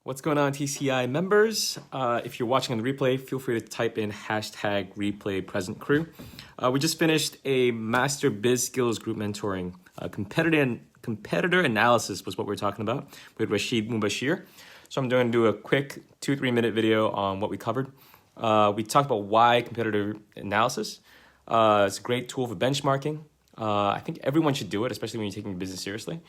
What's going on, TCI members? If you're watching on the replay, feel free to type in hashtag replay present crew. We just finished a Master Biz Skills group mentoring. Competitor analysis was what we were talking about with Rashid Mubashir. So I'm going to do a quick 2-3 minute video on what we covered. We talked about why competitor analysis. It's a great tool for benchmarking. I think everyone should do it, especially when you're taking your business seriously.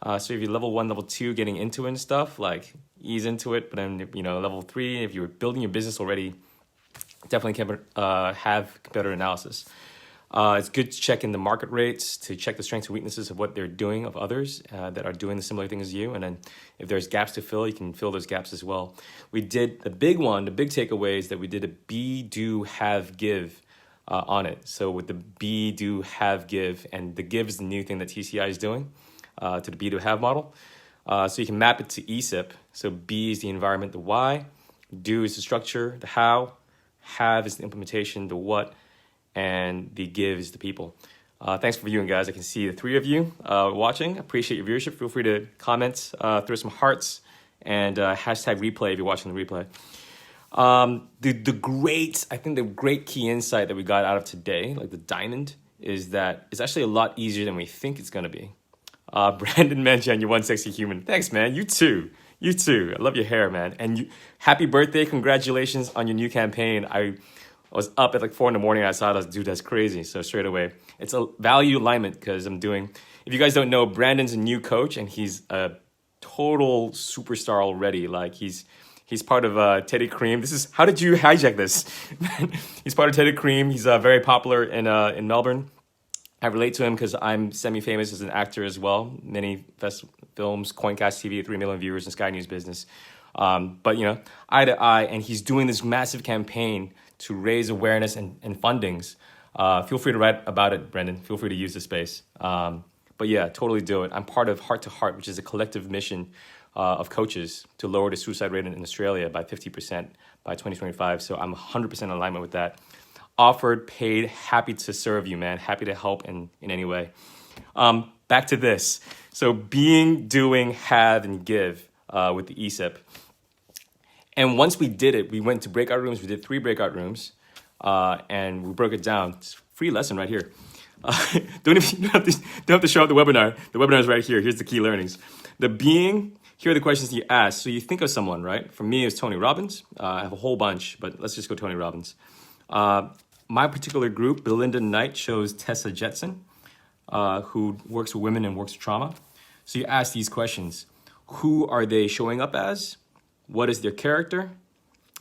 So if you're level 1, level 2, getting into it and stuff, like ease into it. But then, level 3, if you're building your business already, definitely can have competitor analysis. It's good to check in the market rates, to check the strengths and weaknesses of what they're doing of others that are doing the similar thing as you. And then if there's gaps to fill, you can fill those gaps as well. We did the big takeaway is that we did a be, do, have, give on it. So with the be, do, have, give, and the give is the new thing that TCI is doing. To the be to have model. So you can map it to ESIP. So be is the environment, the why. Do is the structure, the how. Have is the implementation, the what. And the give is the people. Thanks for viewing, guys. I can see the 3 of you watching. Appreciate your viewership. Feel free to comment, throw some hearts, and hashtag replay if you're watching the replay. The great key insight that we got out of today, like the diamond, is that it's actually a lot easier than we think it's going to be. Brandon mentioned you're one sexy human. Thanks, man. You too. I love your hair, man. And happy birthday. Congratulations on your new campaign. I was up at like 4 in the morning. I saw it. Dude, that's crazy. So straight away, it's a value alignment because if you guys don't know, Brandon's a new coach and he's a total superstar already. Like he's part of Teddy Cream. How did you hijack this? He's part of Teddy Cream. He's very popular in Melbourne. I relate to him because I'm semi-famous as an actor as well. Many films, Coincast TV, 3 million viewers, and Sky News Business. But, eye to eye, and he's doing this massive campaign to raise awareness and fundings. Feel free to write about it, Brendan. Feel free to use the space. But yeah, totally do it. I'm part of Heart to Heart, which is a collective mission of coaches to lower the suicide rate in Australia by 50% by 2025. So I'm 100% in alignment with that. Offered, paid, happy to serve you, man. Happy to help in any way. Back to this. So being, doing, have, and give with the ESIP. And once we did it, we went to breakout rooms. We did 3 breakout rooms, and we broke it down. It's a free lesson right here. Don't have to show up the webinar. The webinar is right here. Here's the key learnings. The being, here are the questions you ask. So you think of someone, right? For me, it's Tony Robbins. I have a whole bunch, but let's just go Tony Robbins. My particular group, Belinda Knight, chose Tessa Jetson, who works with women and works with trauma. So you ask these questions. Who are they showing up as? What is their character?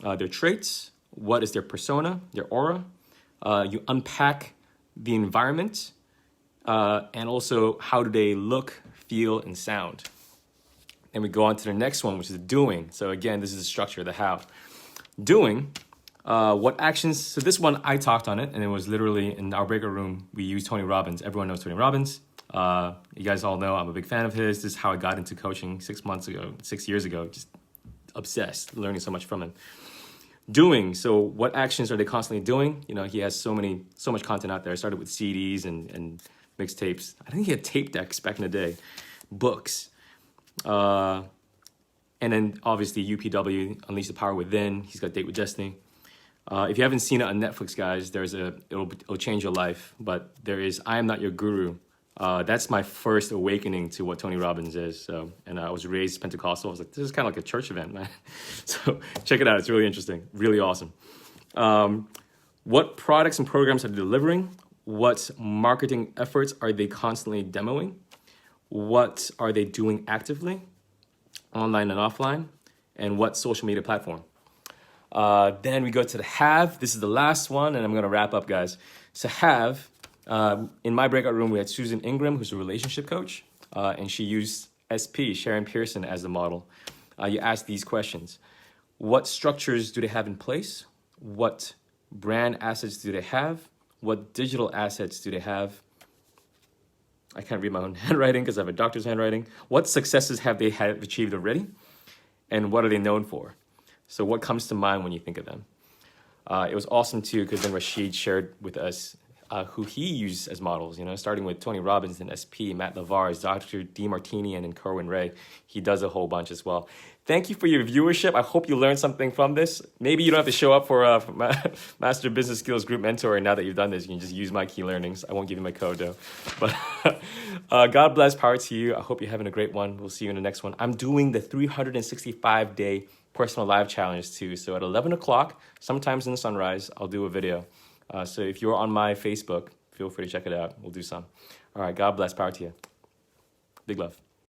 Their traits? What is their persona, their aura? You unpack the environment, and also how do they look, feel, and sound. Then we go on to the next one, which is the doing. So again, this is the structure, the how. Doing. What actions? So this one, I talked on it, and it was literally in our breakout room. We used Tony Robbins. Everyone knows Tony Robbins. You guys all know I'm a big fan of his. This is how I got into coaching 6 years ago. Just obsessed, learning so much from him. Doing. So what actions are they constantly doing? He has so much content out there. I started with CDs and mixtapes. I think he had tape decks back in the day, books. And then obviously UPW, Unleash the Power Within. He's got Date with Destiny. If you haven't seen it on Netflix, guys, it'll change your life. But there is I Am Not Your Guru. That's my first awakening to what Tony Robbins is. And I was raised Pentecostal. I was like, this is kind of like a church event, man. So check it out. It's really interesting, really awesome. What products and programs are they delivering? What marketing efforts are they constantly demoing? What are they doing actively, online and offline? And what social media platform? Then we go to the have. This is the last one, and I'm going to wrap up, guys. So have, in my breakout room, we had Susan Ingram, who's a relationship coach, and she used SP, Sharon Pearson, as the model. You ask these questions. What structures do they have in place? What brand assets do they have? What digital assets do they have? I can't read my own handwriting because I have a doctor's handwriting. What successes have they achieved already? And what are they known for? So what comes to mind when you think of them? It was awesome too because then Rashid shared with us who he used as models, starting with Tony Robbins and SP, Matt Lavars, Dr. DeMartini, and Kerwin Ray. He does a whole bunch as well. Thank you for your viewership. I hope you learned something from this. Maybe you don't have to show up for Master Business Skills Group Mentoring. Now that you've done this, you can just use my key learnings. I won't give you my code though. But God bless, power to you. I hope you're having a great one. We'll see you in the next one. I'm doing the 365-day personal live challenge too. So at 11 o'clock, sometimes in the sunrise, I'll do a video. So if you're on my Facebook, feel free to check it out. We'll do some. All right, God bless, power to you. Big love.